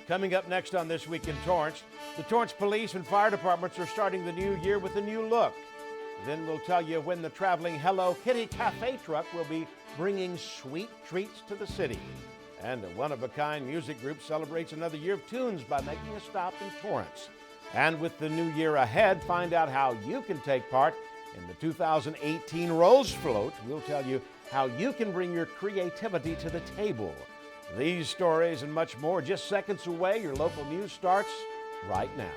Coming up next on This Week in Torrance, the Torrance Police and Fire Departments are starting the new year with a new look. Then we'll tell you when the traveling Hello Kitty Cafe truck will be bringing sweet treats to the city. And a one-of-a-kind music group celebrates another year of tunes by making a stop in Torrance. And with the new year ahead, find out how you can take part in the 2018 Rose Float. We'll tell you how you can bring your creativity to the table. These stories and much more just seconds away. Your local news starts right now.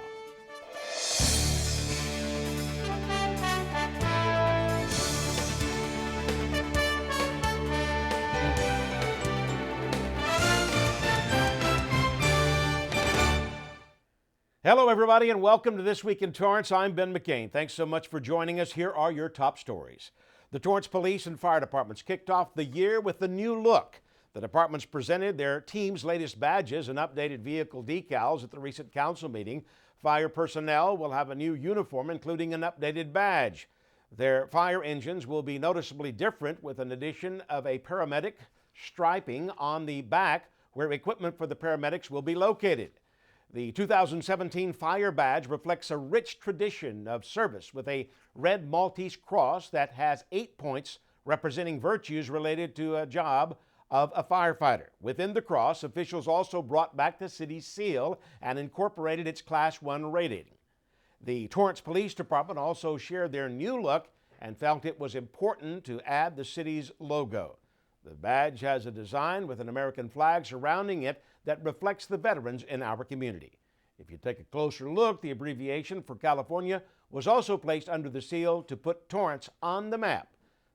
Hello, everybody, and welcome to This Week in Torrance. I'm Ben McCain. Thanks so much for joining us. Here are your top stories. The Torrance Police and Fire Departments kicked off the year with a new look. The departments presented their team's latest badges and updated vehicle decals at the recent council meeting. Fire personnel will have a new uniform, including an updated badge. Their fire engines will be noticeably different, with an addition of a paramedic striping on the back where equipment for the paramedics will be located. The 2017 Fire Badge reflects a rich tradition of service with a red Maltese cross that has 8 points representing virtues related to a job of a firefighter. Within the cross, officials also brought back the city's seal and incorporated its Class 1 rating. The Torrance Police Department also shared their new look and felt it was important to add the city's logo. The badge has a design with an American flag surrounding it that reflects the veterans in our community. If you take a closer look, the abbreviation for California was also placed under the seal to put Torrance on the map.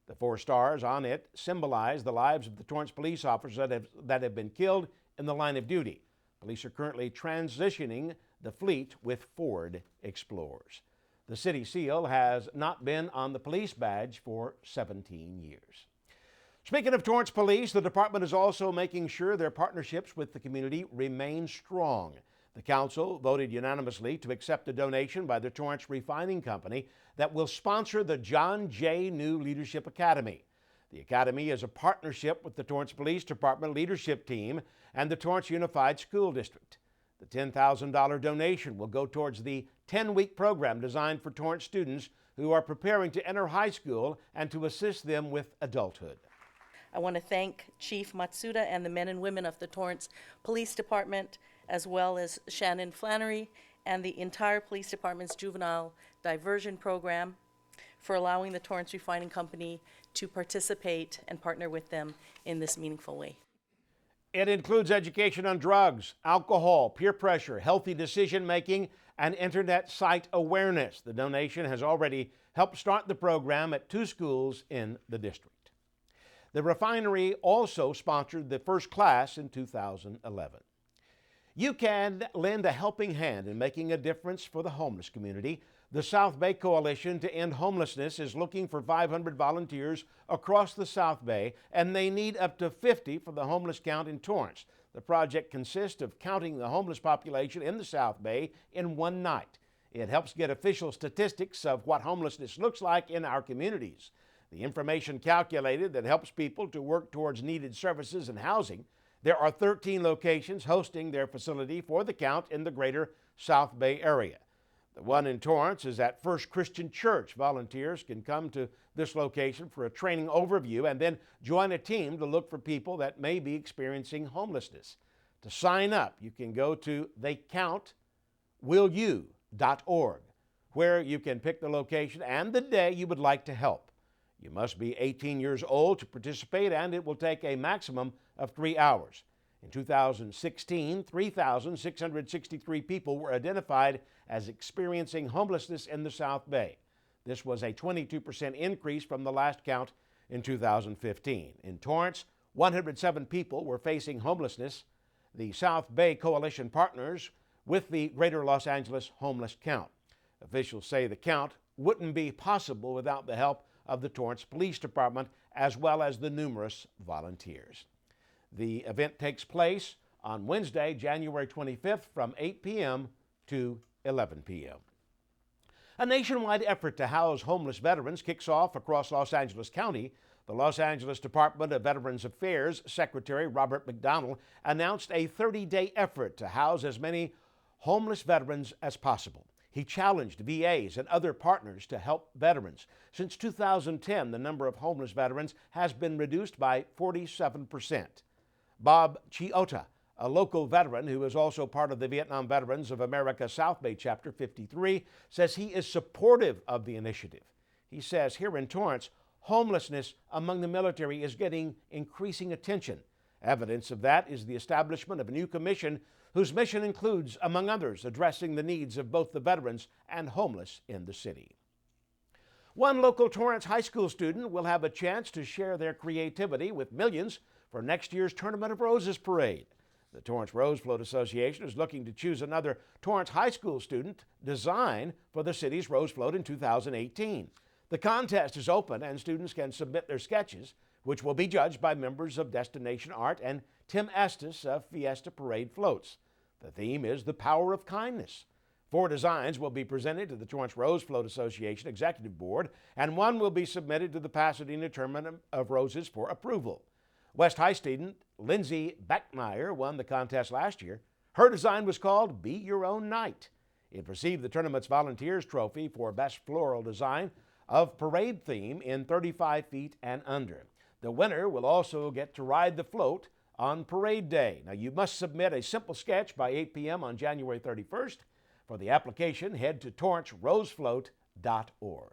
The 4 stars on it symbolize the lives of the Torrance police officers that have been killed in the line of duty. Police are currently transitioning the fleet with Ford Explorers. The city seal has not been on the police badge for 17 years. Speaking of Torrance Police, the department is also making sure their partnerships with the community remain strong. The council voted unanimously to accept a donation by the Torrance Refining Company that will sponsor the John J. New Leadership Academy. The academy is a partnership with the Torrance Police Department leadership team and the Torrance Unified School District. The $10,000 donation will go towards the 10-week program designed for Torrance students who are preparing to enter high school and to assist them with adulthood. I want to thank Chief Matsuda and the men and women of the Torrance Police Department, as well as Shannon Flannery and the entire police department's juvenile diversion program for allowing the Torrance Refining Company to participate and partner with them in this meaningful way. It includes education on drugs, alcohol, peer pressure, healthy decision-making, and internet site awareness. The donation has already helped start the program at 2 schools in the district. The refinery also sponsored the first class in 2011. You can lend a helping hand in making a difference for the homeless community. The South Bay Coalition to End Homelessness is looking for 500 volunteers across the South Bay, and they need up to 50 for the homeless count in Torrance. The project consists of counting the homeless population in the South Bay in one night. It helps get official statistics of what homelessness looks like in our communities. The information calculated that helps people to work towards needed services and housing. There are 13 locations hosting their facility for the count in the greater South Bay area. The one in Torrance is at First Christian Church. Volunteers can come to this location for a training overview and then join a team to look for people that may be experiencing homelessness. To sign up, you can go to theycountwillyou.org, where you can pick the location and the day you would like to help. You must be 18 years old to participate, and it will take a maximum of 3 hours. In 2016, 3,663 people were identified as experiencing homelessness in the South Bay. This was a 22% increase from the last count in 2015. In Torrance, 107 people were facing homelessness. The South Bay Coalition partners with the Greater Los Angeles Homeless Count. Officials say the count wouldn't be possible without the help of the Torrance Police Department, as well as the numerous volunteers. The event takes place on Wednesday, January 25th from 8 p.m. to 11 p.m. A nationwide effort to house homeless veterans kicks off across Los Angeles County. The Los Angeles Department of Veterans Affairs Secretary Robert McDonald announced a 30-day effort to house as many homeless veterans as possible. He challenged VAs and other partners to help veterans. Since 2010, the number of homeless veterans has been reduced by 47%. Bob Chiota, a local veteran who is also part of the Vietnam Veterans of America South Bay Chapter 53, says he is supportive of the initiative. He says here in Torrance, homelessness among the military is getting increasing attention. Evidence of that is the establishment of a new commission whose mission includes, among others, addressing the needs of both the veterans and homeless in the city. One local Torrance high school student will have a chance to share their creativity with millions for next year's Tournament of Roses parade. The Torrance Rose Float Association is looking to choose another Torrance high school student design for the city's Rose Float in 2018. The contest is open and students can submit their sketches, which will be judged by members of Destination Art and Tim Estes of Fiesta Parade Floats. The theme is the power of kindness. 4 designs will be presented to the Torrance Rose Float Association Executive Board, and 1 will be submitted to the Pasadena Tournament of Roses for approval. West High student Lindsay Beckmeyer won the contest last year. Her design was called Be Your Own Knight. It received the tournament's Volunteers Trophy for Best Floral Design of Parade Theme in 35 feet and under. The winner will also get to ride the float on Parade Day. Now, you must submit a simple sketch by 8 p.m. on January 31st. For the application, head to torrancerosefloat.org.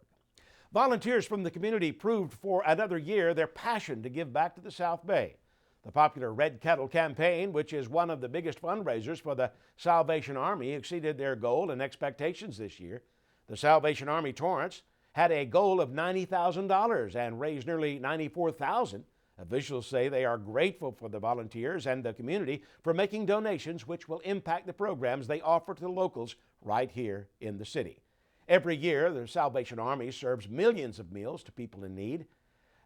Volunteers from the community proved for another year their passion to give back to the South Bay. The popular Red Kettle campaign, which is one of the biggest fundraisers for the Salvation Army, exceeded their goal and expectations this year. The Salvation Army Torrance had a goal of $90,000 and raised nearly $94,000. Officials say they are grateful for the volunteers and the community for making donations which will impact the programs they offer to the locals right here in the city. Every year, the Salvation Army serves millions of meals to people in need,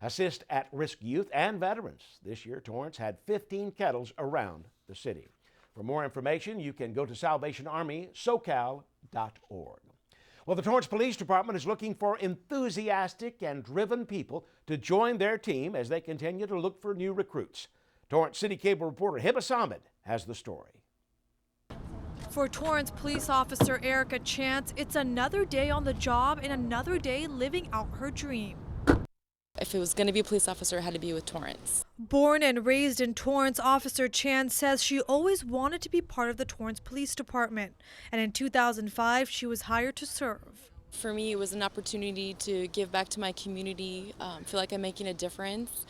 assist at-risk youth and veterans. This year, Torrance had 15 kettles around the city. For more information, you can go to salvationarmysocal.org. Well, the Torrance Police Department is looking for enthusiastic and driven people to join their team as they continue to look for new recruits. Torrance CitiCABLE reporter Hibba Ahmed has the story. For Torrance police officer Erica Chance, it's another day on the job and another day living out her dream. If it was going to be a police officer, it had to be with Torrance. Born and raised in Torrance, Officer Chance says she always wanted to be part of the Torrance Police Department. And in 2005, she was hired to serve. For me, it was an opportunity to give back to my community, feel like I'm making a difference,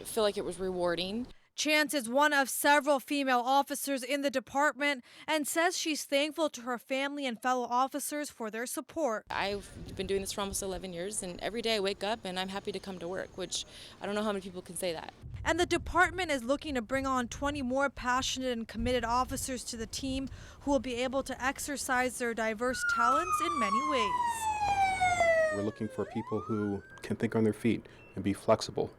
feel like it was rewarding. Chance is one of several female officers in the department and says she's thankful to her family and fellow officers for their support. I've been doing this for almost 11 years, and every day I wake up and I'm happy to come to work, which I don't know how many people can say that. And the department is looking to bring on 20 more passionate and committed officers to the team who will be able to exercise their diverse talents in many ways. We're looking for people who can think on their feet and be flexible.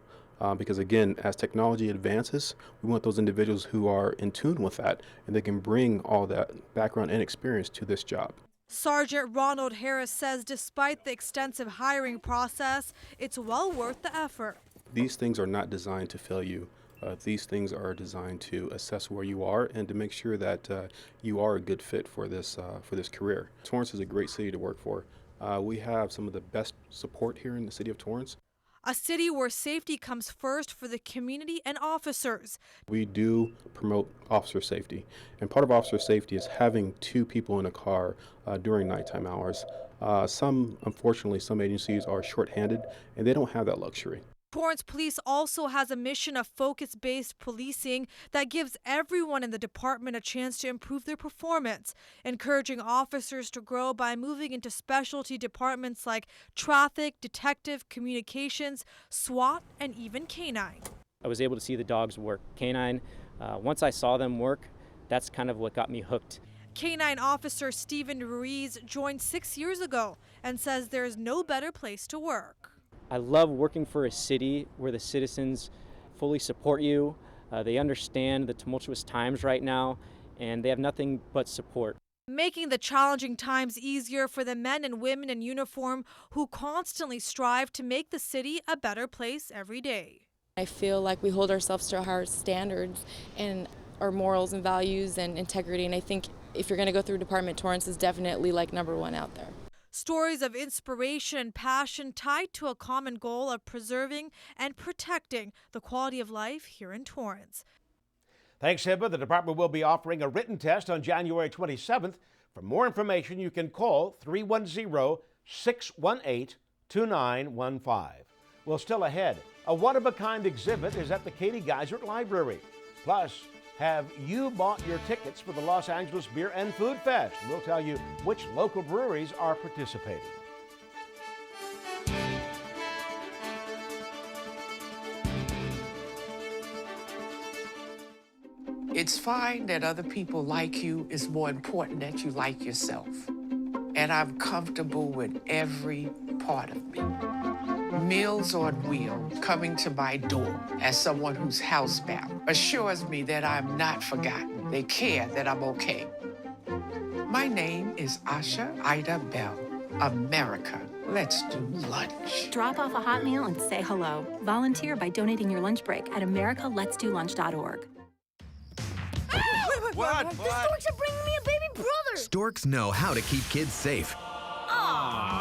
Because again, as technology advances, we want those individuals who are in tune with that and they can bring all that background and experience to this job. Sergeant Ronald Harris says despite the extensive hiring process, it's well worth the effort. These things are not designed to fail you. These things are designed to assess where you are and to make sure that you are a good fit for this career. Torrance is a great city to work for. We have some of the best support here in the city of Torrance. A city where safety comes first for the community and officers. We do promote officer safety, and part of officer safety is having 2 people in a car during nighttime hours. Unfortunately, some agencies are shorthanded and they don't have that luxury. Torrance Police also has a mission of focus-based policing that gives everyone in the department a chance to improve their performance, encouraging officers to grow by moving into specialty departments like traffic, detective, communications, SWAT, and even canine. I was able to see the dogs work. Canine, once I saw them work, that's kind of what got me hooked. Canine officer Stephen Ruiz joined 6 years ago and says there's no better place to work. I love working for a city where the citizens fully support you. They understand the tumultuous times right now, and they have nothing but support. making the challenging times easier for the men and women in uniform who constantly strive to make the city a better place every day. I feel like we hold ourselves to higher standards and our morals and values and integrity, and I think if you're going to go through Department, Torrance is definitely like #1 out there. Stories of inspiration and passion tied to a common goal of preserving and protecting the quality of life here in Torrance. Thanks, Hiba. The department will be offering a written test on January 27th. For more information, you can call 310-618-2915. Well, still ahead, a one-of-a-kind exhibit is at the Katie Geisert Library. Plus, have you bought your tickets for the Los Angeles Beer and Food Fest? We'll tell you which local breweries are participating. It's fine that other people like you. It's more important that you like yourself. And I'm comfortable with every part of me. Meals on Wheels coming to my door as someone who's housebound assures me that I'm not forgotten. They care that I'm okay. My name is Asha Ida Bell. America, let's do lunch. Drop off a hot meal and say hello. Volunteer by donating your lunch break at americaletsdolunch.org. What? The storks are bringing me a baby brother! Storks know how to keep kids safe.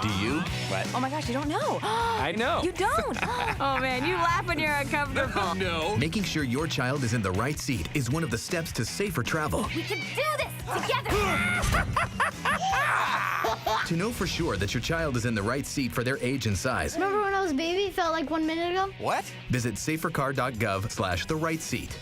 Do you? What? Oh my gosh, you don't know. I know. You don't? Oh man, you laugh when you're uncomfortable. No. Making sure your child is in the right seat is one of the steps to safer travel. We can do this together! To know for sure that your child is in the right seat for their age and size, Remember when I was a baby, felt like 1 minute ago? What? Visit safercar.gov/the-right-seat.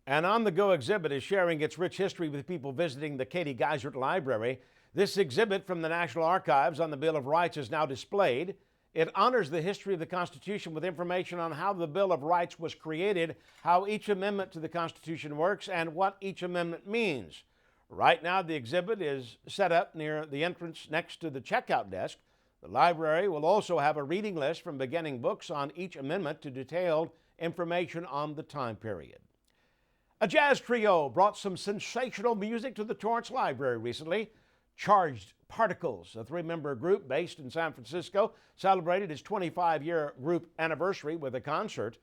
An on-the-go exhibit is sharing its rich history with people visiting the Katie Geisert Library. This exhibit from the National Archives on the Bill of Rights is now displayed. It honors the history of the Constitution with information on how the Bill of Rights was created, how each amendment to the Constitution works, and what each amendment means. Right now, the exhibit is set up near the entrance next to the checkout desk. The library will also have a reading list from beginning books on each amendment to detailed information on the time period. A jazz trio brought some sensational music to the Torrance Library recently. Charged Particles, a three-member group based in San Francisco, celebrated its 25-year group anniversary with a concert.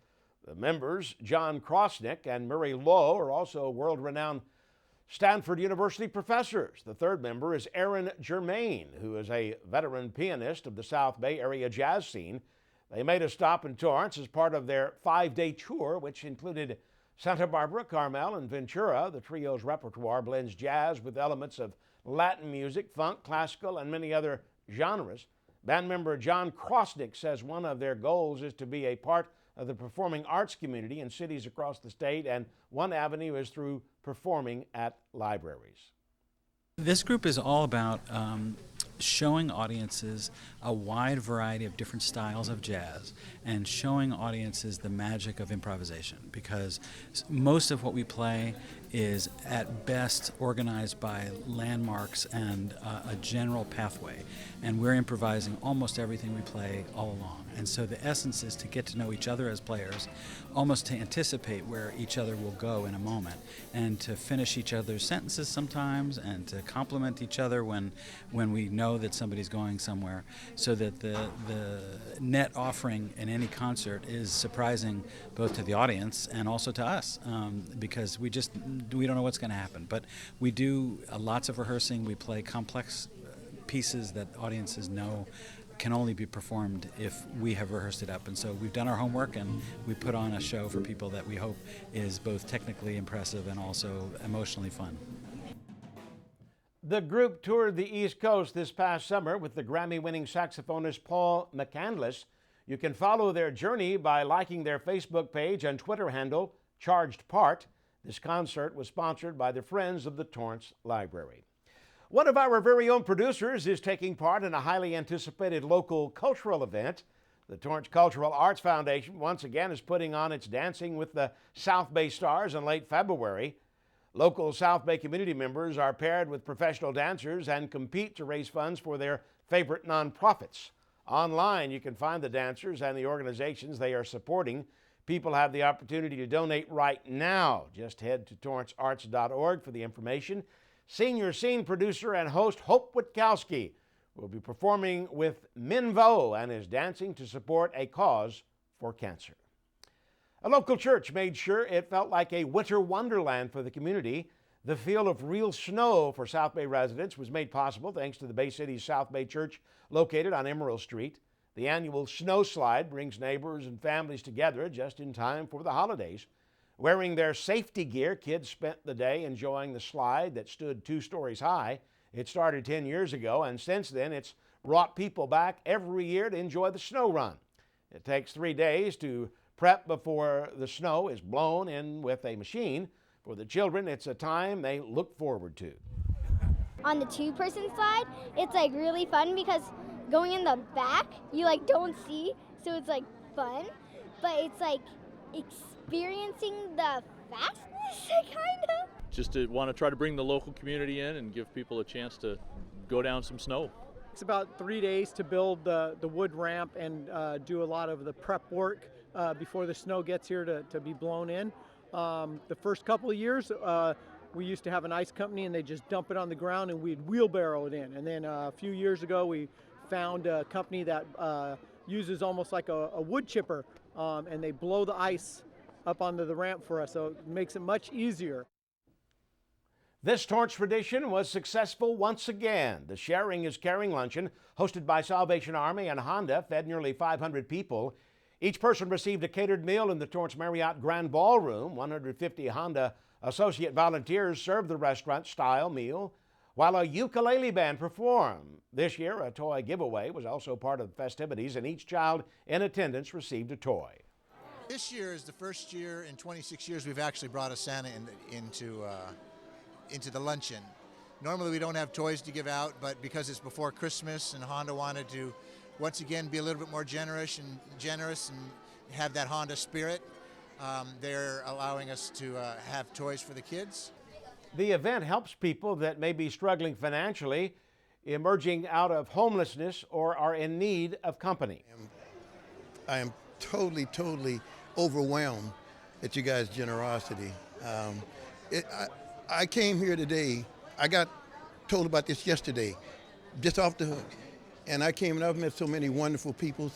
The members, John Krosnick and Murray Lowe, are also world-renowned Stanford University professors. The third member is Aaron Germain, who is a veteran pianist of the South Bay area jazz scene. They made a stop in Torrance as part of their 5-day tour, which included Santa Barbara, Carmel, and Ventura. The trio's repertoire blends jazz with elements of Latin music, funk, classical, and many other genres. Band member John Krosnick says one of their goals is to be a part of the performing arts community in cities across the state, and one avenue is through performing at libraries. This group is all about showing audiences a wide variety of different styles of jazz and showing audiences the magic of improvisation, because most of what we play is at best organized by landmarks and a general pathway, and we're improvising almost everything we play all along. And so the essence is to get to know each other as players, almost to anticipate where each other will go in a moment, and to finish each other's sentences sometimes, and to compliment each other when we know that somebody's going somewhere, so that the net offering in any concert is surprising both to the audience and also to us, because we don't know what's going to happen. But we do lots of rehearsing. We play complex pieces that audiences know can only be performed if we have rehearsed it up. And so we've done our homework, and we put on a show for people that we hope is both technically impressive and also emotionally fun. The group toured the East Coast this past summer with the Grammy-winning saxophonist Paul McCandless. You can follow their journey by liking their Facebook page and Twitter handle, Charged Part. This concert was sponsored by the Friends of the Torrance Library. One of our very own producers is taking part in a highly anticipated local cultural event. The Torrance Cultural Arts Foundation once again is putting on its Dancing with the South Bay Stars in late February. Local South Bay community members are paired with professional dancers and compete to raise funds for their favorite nonprofits. Online, you can find the dancers and the organizations they are supporting. People have the opportunity to donate right now. Just head to torrancearts.org for the information. Senior scene producer and host Hope Witkowski will be performing with Minvo and is dancing to support a cause for cancer. A local church made sure it felt like a winter wonderland for the community. The feel of real snow for South Bay residents was made possible thanks to the Bay City's South Bay Church located on Emerald Street. The annual snow slide brings neighbors and families together just in time for the holidays. Wearing their safety gear, kids spent the day enjoying the slide that stood 2 stories high. It started 10 years ago, and since then it's brought people back every year to enjoy the snow run. It takes 3 days to prep before the snow is blown in with a machine. For the children, it's a time they look forward to. On the 2-person slide, it's like really fun because going in the back, you like don't see, so it's like fun, but it's like experiencing the fastness, kind of. Just to want to try to bring the local community in and give people a chance to go down some snow. It's about 3 days to build the wood ramp and do a lot of the prep work before the snow gets here to be blown in. The first couple of years, we used to have an ice company and they just dump it on the ground and we'd wheelbarrow it in. And then a few years ago, we found a company that uses almost like a wood chipper, and they blow the ice up onto the ramp for us, so it makes it much easier. This Torrance tradition was successful once again. The Sharing is Caring luncheon, hosted by Salvation Army and Honda, fed nearly 500 people. Each person received a catered meal in the Torrance Marriott Grand Ballroom. 150 Honda associate volunteers served the restaurant-style meal, while a ukulele band performed. This year, a toy giveaway was also part of the festivities, and each child in attendance received a toy. This year is the first year in 26 years we've actually brought a Santa into the luncheon. Normally we don't have toys to give out, but because it's before Christmas and Honda wanted to once again be a little bit more generous and have that Honda spirit, they're allowing us to have toys for the kids. The event helps people that may be struggling financially, emerging out of homelessness, or are in need of company. I am totally overwhelmed at you guys' generosity. I came here today, I got told about this yesterday, just off the hook. And I came and I've met so many wonderful people.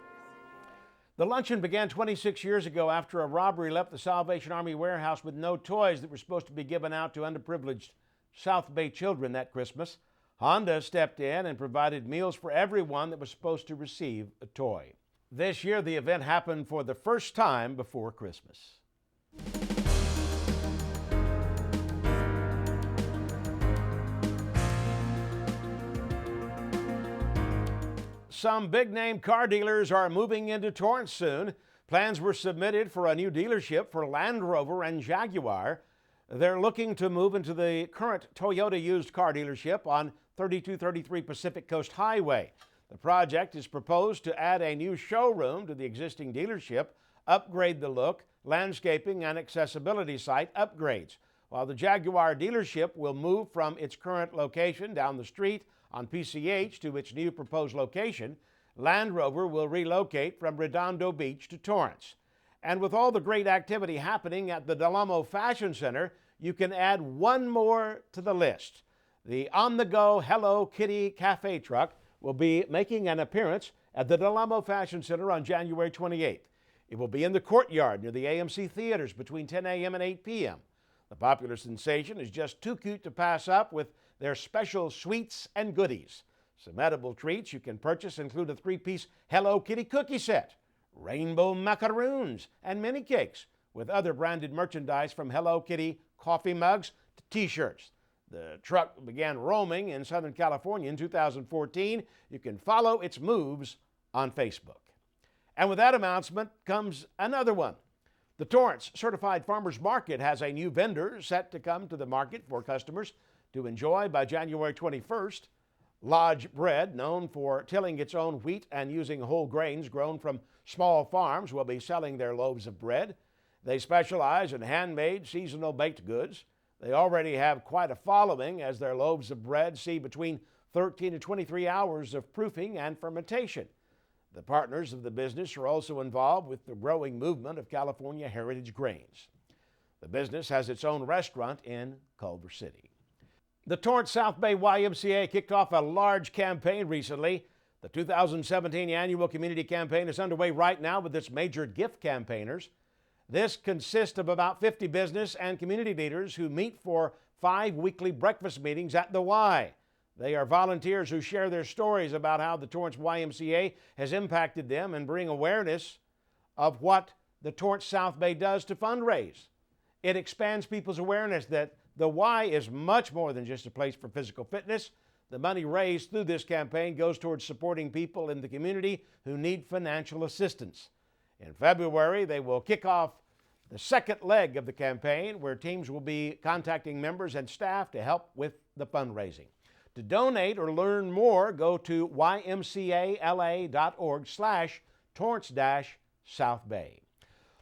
The luncheon began 26 years ago after a robbery left the Salvation Army warehouse with no toys that were supposed to be given out to underprivileged South Bay children that Christmas. Honda stepped in and provided meals for everyone that was supposed to receive a toy. This year, the event happened for the first time before Christmas. Some big-name car dealers are moving into Torrance soon. Plans were submitted for a new dealership for Land Rover and Jaguar. They're looking to move into the current Toyota used car dealership on 3233 Pacific Coast Highway. The project is proposed to add a new showroom to the existing dealership, upgrade the look, landscaping, and accessibility site upgrades, while the Jaguar dealership will move from its current location down the street on PCH to its new proposed location. Land Rover will relocate from Redondo Beach to Torrance. And with all the great activity happening at the Del Amo Fashion Center, you can add one more to the list. The on-the-go Hello Kitty Cafe truck will be making an appearance at the Del Amo Fashion Center on January 28th. It will be in the courtyard near the AMC theaters between 10 a.m. and 8 p.m. The popular sensation is just too cute to pass up with their special sweets and goodies. Some edible treats you can purchase include a 3-piece Hello Kitty cookie set, rainbow macaroons, and mini cakes, with other branded merchandise from Hello Kitty coffee mugs to t-shirts. The truck began roaming in Southern California in 2014. You can follow its moves on Facebook. And with that announcement comes another one. The Torrance Certified Farmers Market has a new vendor set to come to the market for customers to enjoy by January 21st. Lodge Bread, known for tilling its own wheat and using whole grains grown from small farms, will be selling their loaves of bread. They specialize in handmade, seasonal baked goods. They already have quite a following, as their loaves of bread see between 13 to 23 hours of proofing and fermentation. The partners of the business are also involved with the growing movement of California heritage grains. The business has its own restaurant in Culver City. The Torrance South Bay YMCA kicked off a large campaign recently. The 2017 annual community campaign is underway right now with its major gift campaigners. This consists of about 50 business and community leaders who meet for 5 weekly breakfast meetings at the Y. They are volunteers who share their stories about how the Torrance YMCA has impacted them and bring awareness of what the Torrance South Bay does to fundraise. It expands people's awareness that the Y is much more than just a place for physical fitness. The money raised through this campaign goes towards supporting people in the community who need financial assistance. In February, they will kick off the second leg of the campaign, where teams will be contacting members and staff to help with the fundraising. To donate or learn more, go to ymcala.org/Torrance-South Bay.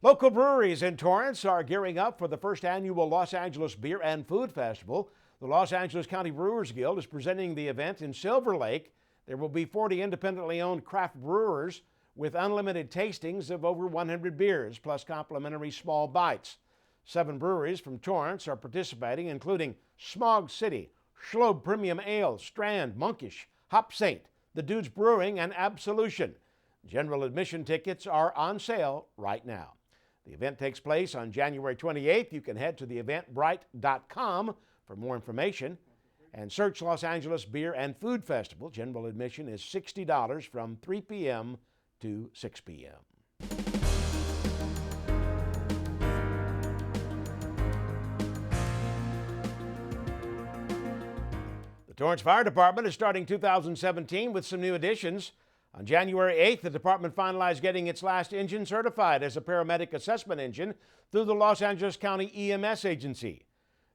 Local breweries in Torrance are gearing up for the first annual Los Angeles Beer and Food Festival. The Los Angeles County Brewers Guild is presenting the event in Silver Lake. There will be 40 independently owned craft brewers with unlimited tastings of over 100 beers, plus complimentary small bites. 7 breweries from Torrance are participating, including Smog City, Schlob Premium Ale, Strand, Monkish, Hop Saint, The Dudes Brewing, and Absolution. General admission tickets are on sale right now. The event takes place on January 28th. You can head to the eventbrite.com for more information and search Los Angeles Beer and Food Festival. General admission is $60 from 3 p.m. to 6 p.m. The Torrance Fire Department is starting 2017 with some new additions. On January 8th, the department finalized getting its last engine certified as a paramedic assessment engine through the Los Angeles County EMS agency.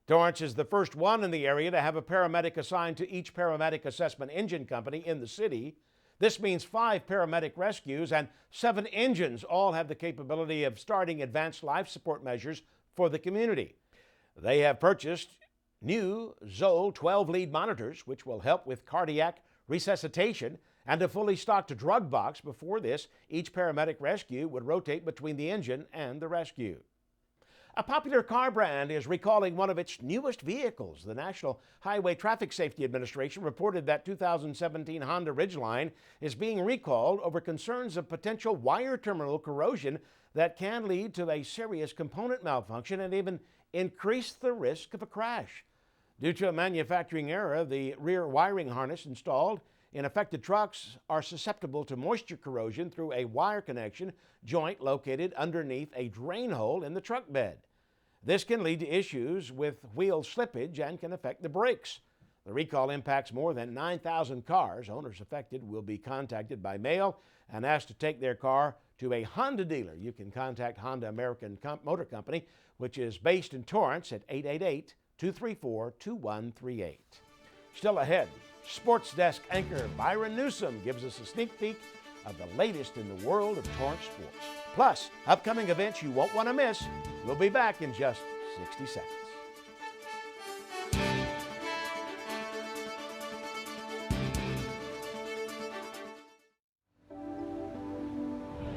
Torrance is the first one in the area to have a paramedic assigned to each paramedic assessment engine company in the city. This means 5 paramedic rescues and 7 engines all have the capability of starting advanced life support measures for the community. They have purchased new Zoll 12-lead monitors, which will help with cardiac resuscitation, and a fully stocked drug box. Before this, each paramedic rescue would rotate between the engine and the rescue. A popular car brand is recalling one of its newest vehicles. The National Highway Traffic Safety Administration reported that 2017 Honda Ridgeline is being recalled over concerns of potential wire terminal corrosion that can lead to a serious component malfunction and even increase the risk of a crash. Due to a manufacturing error, the rear wiring harness installed in affected trucks are susceptible to moisture corrosion through a wire connection joint located underneath a drain hole in the truck bed. This can lead to issues with wheel slippage and can affect the brakes. The recall impacts more than 9,000 cars. Owners affected will be contacted by mail and asked to take their car to a Honda dealer. You can contact Honda American Motor Company, which is based in Torrance, at 888-234-2138. Still ahead, Sports Desk anchor Byron Newsom gives us a sneak peek of the latest in the world of Torrance sports. Plus, upcoming events you won't want to miss. We'll be back in just 60 seconds.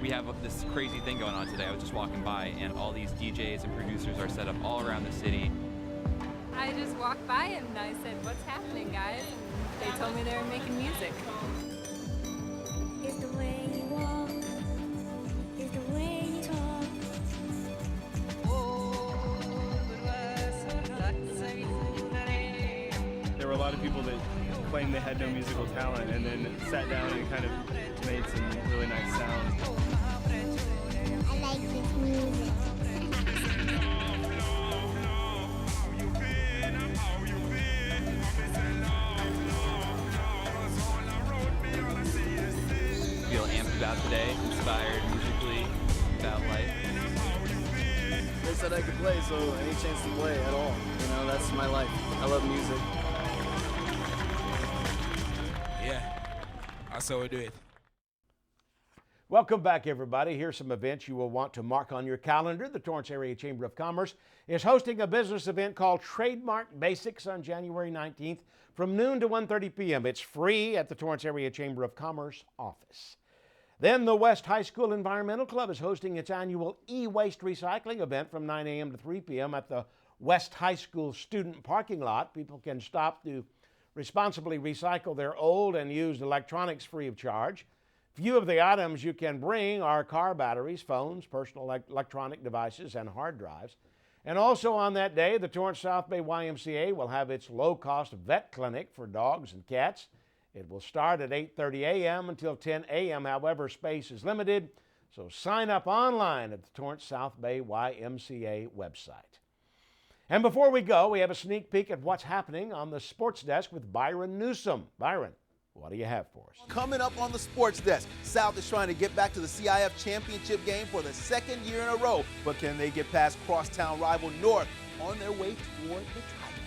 We have this crazy thing going on today. I was just walking by and all these DJs and producers are set up all around the city. I just walked by and I said, "What's happening, guys?" They told me they were making music. It's the way you walk, it's the way you talk. There were a lot of people that claimed they had no musical talent and then sat down and kind of made some really nice sounds. I like this music. Feel amped about today, inspired musically about life. They said I could play, so any chance to play at all. You know, that's my life. I love music. Yeah, I saw do it. Welcome back, everybody. Here's some events you will want to mark on your calendar. The Torrance Area Chamber of Commerce is hosting a business event called Trademark Basics on January 19th from noon to 1:30 p.m. It's free at the Torrance Area Chamber of Commerce office. Then the West High School Environmental Club is hosting its annual e-waste recycling event from 9 a.m. to 3 p.m. at the West High School student parking lot. People can stop to responsibly recycle their old and used electronics free of charge. Few of the items you can bring are car batteries, phones, personal electronic devices, and hard drives. And also on that day, the Torrance South Bay YMCA will have its low-cost vet clinic for dogs and cats. It will start at 8:30 a.m. until 10 a.m. However, space is limited, so sign up online at the Torrance South Bay YMCA website. And before we go, we have a sneak peek at what's happening on the sports desk with Byron Newsome. Byron, what do you have for us? Coming up on the sports desk, South is trying to get back to the CIF championship game for the second year in a row, but can they get past crosstown rival North on their way toward the title?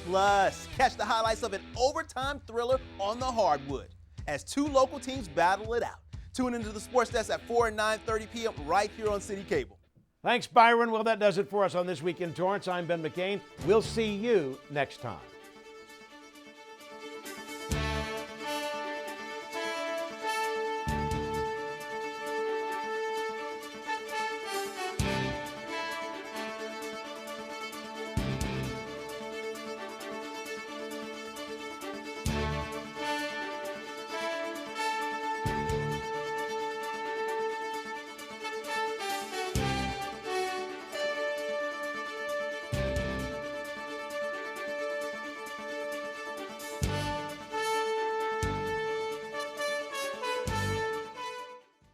Plus, catch the highlights of an overtime thriller on the hardwood as two local teams battle it out. Tune into the sports desk at 4 and 9:30 p.m. right here on CitiCABLE. Thanks, Byron. Well, that does it for us on This Week in Torrance. I'm Ben McCain. We'll see you next time.